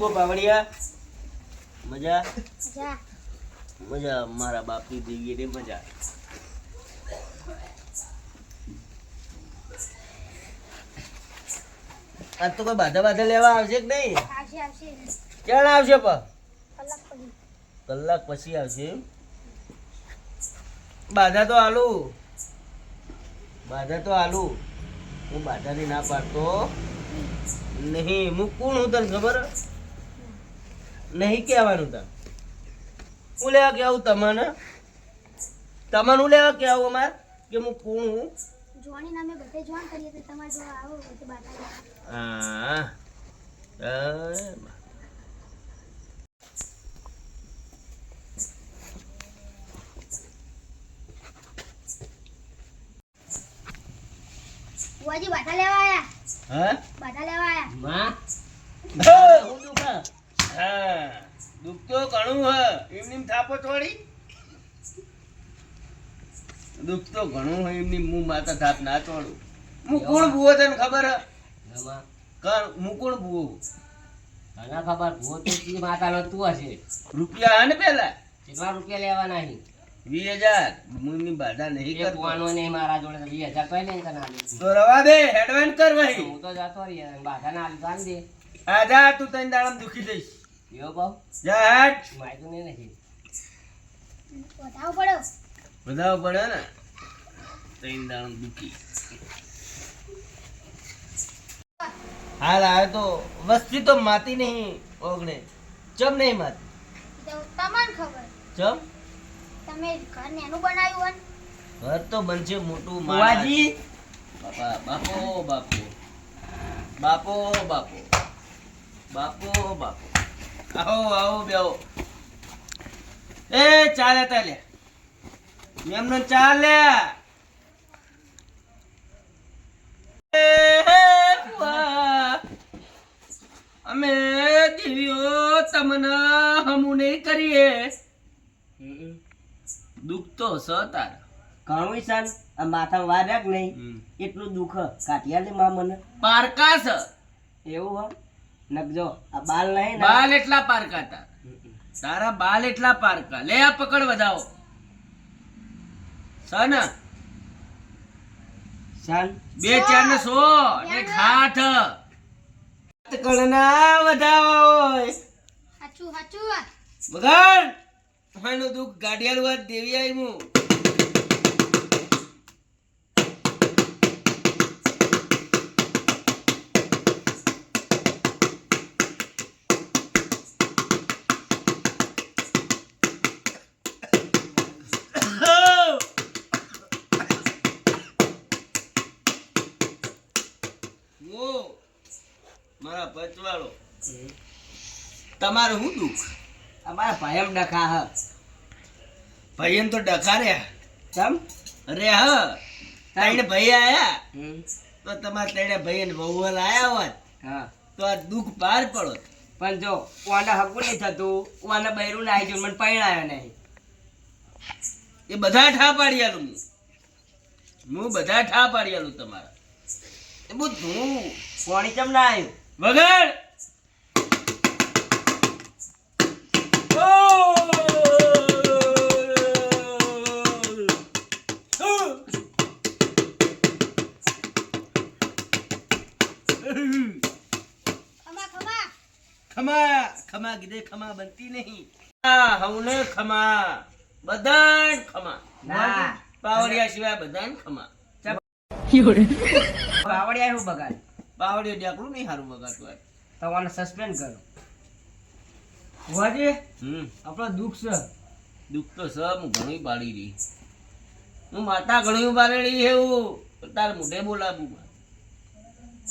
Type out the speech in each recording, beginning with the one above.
કો પાવડિયા મજા જા મજા મારા બાપની દેવીએ ને મજા આજ તો કોઈ બાધા લેવા આવશે કે નહીં આવશે આવશે ક્યાં આવશે કલાક પછી કલાક પછી આવશે એમ? બાધા તો આલુ હું બાધાની ના પાડતો નહીં હું કોણ હું તને ખબર નહીં કહેવાનું તને હું લેવા કેવું તમને હું લેવા કેવું અમાર કે હું કોણ હું જોવાની નામે બધે જોન કરીએ તો તમારે જો આવો બધે બાટા હા બુઆજી બાટા લેવા આયા હા બાટા લેવા આયા માં હું દુખ હા દુખ તો ઘણું હ એમની થાપો થોડી દુખ તો ઘણું હોય એમની હું માતા થાપ ના તોડું હું કોણ બુઓ તને ખબર હ હું કોણ બુઓ ના ખબર ભૂત તી માતાનો તું હશે રૂપિયા હે ને પેલા કેટલા રૂપિયા લેવાના નહીં 20,000 મુની બાધા નહીં એક કરતો વાનો નહીં મારા જોડે તો 20,000 તો લઈને તને આલી તો રવા દે એડવાન્સ કર ભાઈ હું તો જતો રહી બાધા ના આલી તો આલી દે આ જા તું તને દાડમ દુખી દઈશ યો બહુ જા હટ માયતું નહીં નથી બતાવો પડો બધાવ પડે ને તને દાડમ દુખી હાલ આવે તો વસ્તી તો માતી નહીં ઓગણે ચમ નહીં માતી તો તમને ખબર ચમ તમે ઘર નેનું બનાવ્યું ઘર તો બનશે મોટું બુઆજી. બાપા બાપો બાપો બાપો બાપો બાપો બાપો આવો બેહો એ ચાલે તાલે એમનો ચાલે એ બુઆ, અમે દેવીઓ તમને હમું નહીં કરીએ દુઃખ તો સ તાર ઘણું સન આ માથા વાર્યા નહીં એટલું દુઃખ કાટિયા લે માં મને પારકા છે એવું હ નકજો આ બાલ નહીં ને બાલ એટલા પારકા તારા બાલ એટલા પારકા લે આ પકડ વધાવો સન સન 2 4 ને 100 એક હાથ કળના વધાવો સાચું સાચું બગાડ માનું દુઃખ ગાડિયાલું વાત દેવી આવી હું મારા પચવાળો તમારું શું દુઃખ અમારા ભાયમ ડખા હ ભાઈ તો ડખાર્યા ચમ અરે હ ત્રણ ભાઈ આયા તો તમારા ત્રણે ભાઈ ને વહુ આયા હોત હા તો આ દુઃખ પાર પડો પણ જો ઓના હકુ નહીં થતું ઓના બૈરું ના આવી ગયું મને પરણાયો નહીં એ બધા ઠા પાડ્યાલું હું બધા ઠા પાડ્યાલું તમારા એ બધું કોણી ચમ ના આવ્યું વગર ખમા ખમા કીધે ખમા બનતી નહીં હવને ખમા બધાને ખમા ના. પાવડિયા સિવાય બધાને ખમા બાવળિયા શું બગાડ પાવડિયો ડાકડું નહીં સારું બગાડતું આ. તમારે સસ્પેન્ડ કરો ભુવાજી હમ આપણો દુઃખ છે દુઃખ તો સબ હું ઘણું પાડી રહી હું માતા ઘણું પાડેલી એવું તાર મોઢે બોલાવું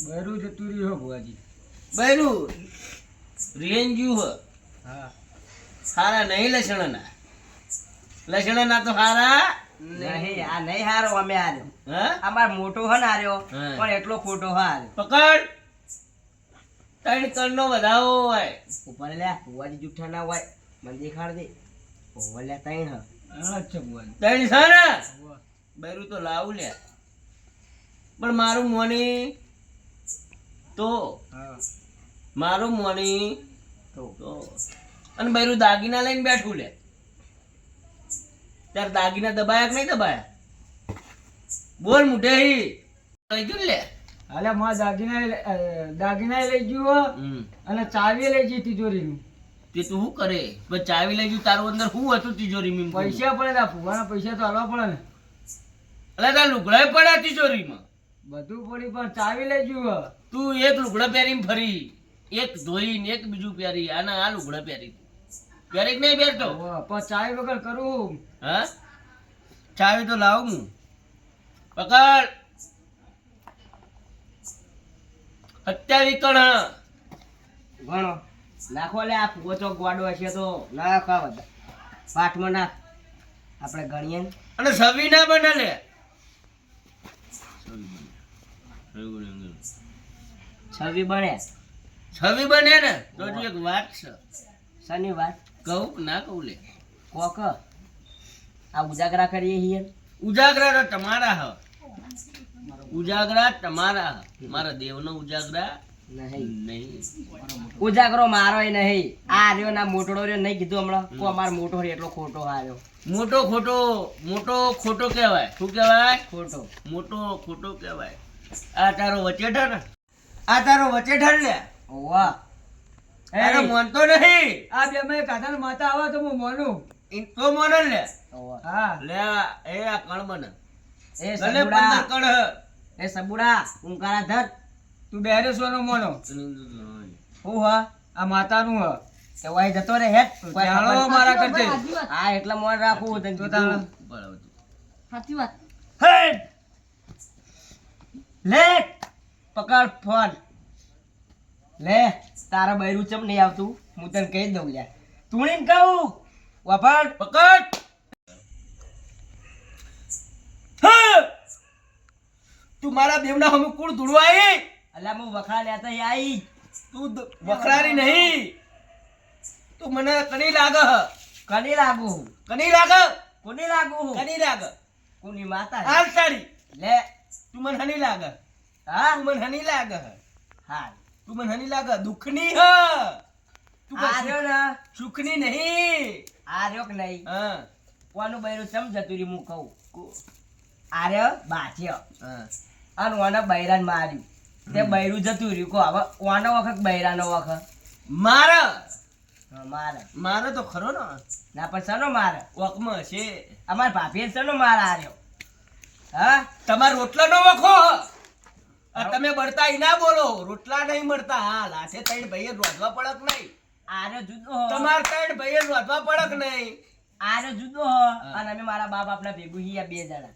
બૈરું જતું રહ્યું ભુવાજી બૈરું રેન્જ્યુ હ હા સારા નહીં લસણના તો સારા નહીં આ નહીં હારો અમે હાર્યો હા અમાર મોટો હ ને હાર્યો હા. પણ એટલો ખોટો હ હાર્યો પકડ ત્રણ કણનો વધાવો હોય ઉપર લે ભુવાજી જુઠ્ઠા ના હોય મને દેખાડ દે ઓવર લે ત્રણ હ અચ્છા ભુવાજી ત્રણ સારા બૈરું તો લાવું લે પણ મારું મોની તો હા મારું મોની તો અને બૈરું દાગીના લઈને બેઠું લે ત્યારે દાગીના દબાયા કે નહીં દબાયા બોલ મુઢે લઈ ગયું લે અલે માં દાગીના લઈ ગયો અને ચાવી લઈ ગઈ તિજોરીનું. તે તું શું કરે પણ ચાવી લઈ ગયું તારું અંદર શું હતું તિજોરીમાં પૈસા પડે તા ફુવાના પૈસા તો હાલવા પડે ને. એટલે તાર લુગડા પડ્યા તિજોરીમાં બધું પડી પણ ચાવી લઈ ગયો. તું એક લુગડા પહેરીને ફરી એક ધોઈને એક બીજું પહેરી આના આ લુગડા પહેરી પહેરી કે નહીં પહેરતો પણ ચાવી વગર કરું. હા ચાવી તો લાવું હું પકડ અત્યારે કણ ઘણો નાખો લે આ પોચો ગોડો હશે તો નાખા બધા પાઠમાં નાખ આપણે ગણીએ ને. અને સવી ના બને લે છવી બને છવી બને ને તો હજુ એક વાત છે શનિવાર કહું કે ના કહું લે કોક આ ઉજાગરા કરીએ છીએ. ઉજાગરા તો તમારા હ ઉજાગરા તમારા હ મારા દેવનો ઉજાગરા નહીં નહીં ઉજાગરો મારો નહીં. આ રહ્યો ના મોટો રહ્યો નહીં કીધું હમણાં કો અમારો મોટો રહ્યો એટલો ખોટો હાર્યો. મોટો ખોટો કહેવાય શું કહેવાય ખોટો મોટો ખોટો કહેવાય. આ તારો વચેઠર ને આ તારો વચેઠર લે વાહ અરે મોનતો નહીં આ બે મેં કાઢાને માતા આવે તો હું મોનું. ઈ તો મોને લે હા લે એ આ કણ બને એ ભલે 15 સબુડા કણ એ સબુડા ઉંકારા ધર તું બેરે સોનો મોનો. હું હ આ માતાનું હ. તે વાય જતો રે હેટ કોઈ જાણો ખબર- મારા કરતે. હા એટલે મોન રાખવું તને તો કીધું. તાણે. હે! લે પકડ ફોન લે તારા બૈરું ચમ નહીં આવતું હું તને કહી દઉં યાર તુણીને કહું વફાડ પકડ હા! તું મારા દેવના હમ કુળ ધૂળવાઈ અલ્યા હું વખડા લેતા આઈ તું વખરારી નહીં તું મને કની લાગ કની લાગુ કની લાગ કોની લાગુ કની લાગ કોની માતા આ તારી લે તું મને હની લાગ હા તું મને હની લાગ હા તું મને હની લાગ દુઃખની હ તું આ રહ્યો ને સુખની નહીં આ રહ્યો કે નહીં હા કોનું બૈરું ચમ જતું રહ્યું હું કહું આ રહ્યો બાચ્યો હા અને ઓને બૈરાને માર્યું તે બૈરું જતું રહ્યું કહો હવે ઓનો વખત બૈરાનો વખત મારા હા, મારે મારો તો ખરો ને ના પણ સનો મારે વકમાં છે અમાર ભાભીએ સનો મારે આર્યો હા તમાર રોટલા નો વખો આ તમે બળતા ઈ ના બોલો રોટલા નહીં મળતા હા લાઠે તૈણ ભાઈએ રોધવા પડક નહીં આર્યો જુદો હો તમાર તૈણ ભાઈએ રોધવા પડક નહીં આર્યો જુદો હો અને અમે મારા બાપ આપના ભેગું હિયા બે જણા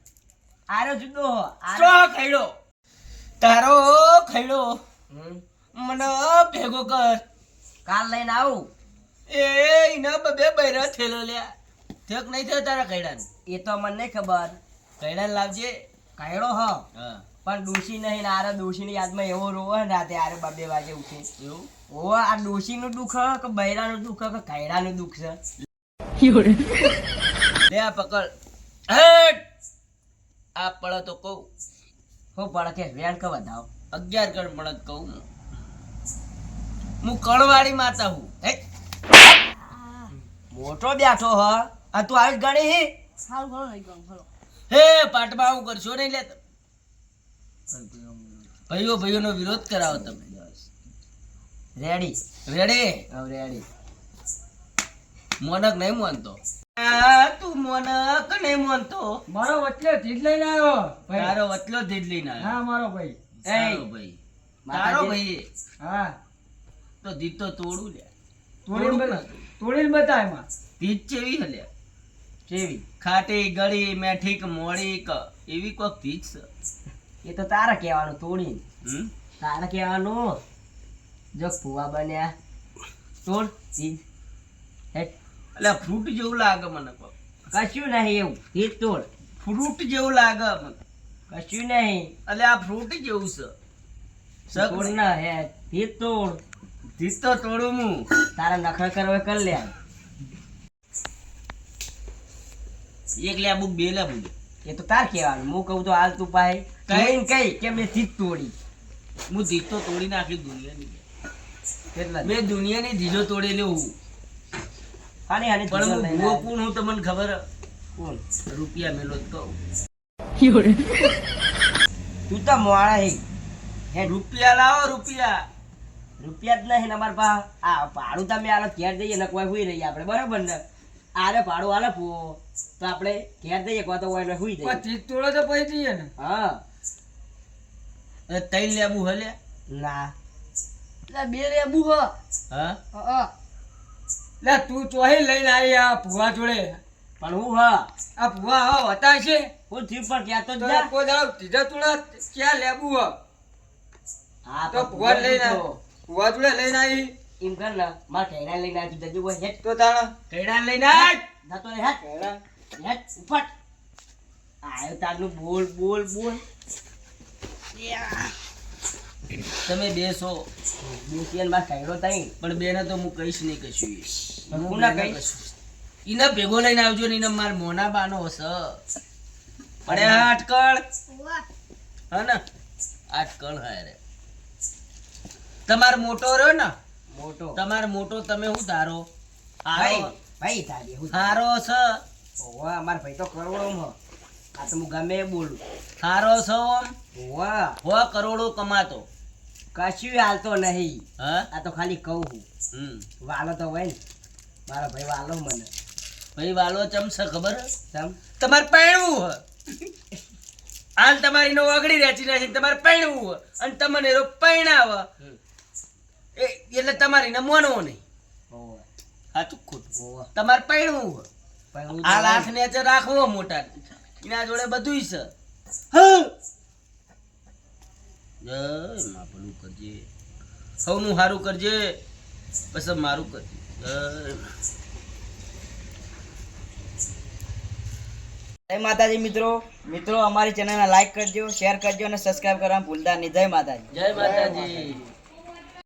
આર્યો જુદો હો ચો ખૈડો તારો ખૈડો હમ. મને ભેગો કર કાલ લઈને આવું એ ઈના બે બૈરા થેલો લ્યા થેક નહીં થયો તારા ખૈડાને એ તો મને નહીં ખબર ખૈડાને લાવજે કહેડો હો હા પણ ડોશી નહીં ને આરે ડોશીની યાદમાં એવો રોવો ને રાતે આરે 2 વાગે ઉઠે એવું ઓ આ ડોશીનું દુઃખ હ કે બૈરાનું દુઃખ હ કે કૈડાનું દુઃખ છે લે આ પકડ હેટ આ પડે તો કહું હો પડે કે વેણ કે વધાવ 11 કણ પડે તો કહું હું કણવાળી માતા હું હે મોટો બેઠો હ આ તું આવી ગણી હી હે પાટમાં આવું કરશો નહીં લે ભાઈઓનો વિરોધ કરાવો તમે રેડી રેડે હવે રેડી મોનક નહીં માનતો તું મોનક નહીં માનતો મારો વચ્ચે જીત લઈને આવ્યો ભાઈ. તારો વતલો જ લઈને આવ્યો હા મારો ભાઈ. તારો ભાઈ તારો ભાઈ હા તો દીત તો તોડું લે તોડીને બતા એમાં. દીત ચેવી હલે કેવી ખાટી ગળી મેઠી કે મોડી કે એવી કોક દીત છે એ તો તારે કહેવાનું તોડીને હમ? તારે કહેવાનું જો ફુવા બન્યા તોડ ચીજ હેટ એટલે ફ્રૂટ જેવું લાગે મને કોક કશું નહીં એવું ચીજ તોડ ફ્રૂટ જેવું લાગે મને કશું નહીં એટલે આ ફ્રૂટ જેવું છે તોડ ના હેટ ચીજ તોડ દીત તો તોડું હું તારા નખરા કરવા કર લે એક લેબુ બે લેબુ એ તો તાર કહેવાનું હું કહું તો હાલ તું પાય કઈ કઈ કે મેં ચીજ તોડી હું દીત તો તોડી નાખી દુનિયાની કેટલા મેં દુનિયાની ધીજો તોડેલી હું હાની હાની પણ હું લઈને ભૂવો આવ્યો. કોણ હું તમને ખબર કોણ? રૂપિયા મેલો જ કહું તું તો મોણા હે હે રૂપિયા લાવો રૂપિયા રૂપિયા જ નહીં ને અમાર પા આ ભાડું તમે આલો ઘેર જઈએ ને કોઈ હુઈ રહીએ આપણે બરાબર ને આરે ભાડું આલે પૂવો તો આપણે ઘેર જઈએ કોઈ તો હોય હુઈ પણ જઈએ ચીજ તોડો તો પૈ જઈએ ને. હા એ તૈન લેબુ હલે ના બે લેબુ હ. હા લે તું ચોહી લઈને આવી આ ભુવા જોડે. પણ હું હા આ ભુવા હા હતા છે હું થયું પણ ક્યાં તો તો જા કોઈ દાડો ત્રીજા તોડા ક્યાં લેબુ હ. હા તો પણ ભુવા લઈને તો આવી. ભુવા જોડે લઈને આવી એમ કર ને માર કૈડા લઈને આવી તું જજુ હોય હેટ તો તાણા કૈડા લઈને આય. જતો રે હેટ હેટ ઉપટ આયો તારનું બોલ બોલ બોલ તમે બેસો બેસીને માર કૈડો તઈ પણ બેને તો હું કહીશ નહીં કશું પણ હું ના કહીશ. ઈને ભેગો લઈને આવજો ને ઈને માર મોના બાનો હશે અરે આ અટકળ વાહ હા ને અટકળ હાય રે તમાર મોટો રહ્યો ને મોટો તમાર મોટો તમે શું ધારો ભાઈ હારો ભાઈ તારી હું હારો છે ઓવા માર ભાઈ તો કરોડોમાં આ તો હું ગમે એ બોલું હારો છે ઓમ ઓવા હો કરોડો કમાતો કશું હાલતો નહીં હા આ તો ખાલી કહું હું વાલો તો હોય ને મારો ભાઈ વાલો મને ભાઈ વાલો ચમશે ખબર હે? તમ તમારે પૈણવું હે હાલ તમારી નો ઓગળી રેચી નાખી તમારે પૈણવું હે અને તમને એનો પૈણાવ એટલે તમારી ને મોનવો નહીં ઓવા સાચું ખોટું ઓવા તમારે પૈણવું હે પણ હું આ લાખ ને છે રાખવો મોટા એના જોડે બધુંય છે હા જય માં ભલું કરજે સૌનું સારું કરજે પછી મારું કરજે જય માં. જય માતાજી મિત્રો અમારી ચેનલને લાઈક કરજો શેર કરજો અને સબસ્ક્રાઇબ કરવાનું ભૂલતા નહીં. જય માતાજી. જય માતાજી.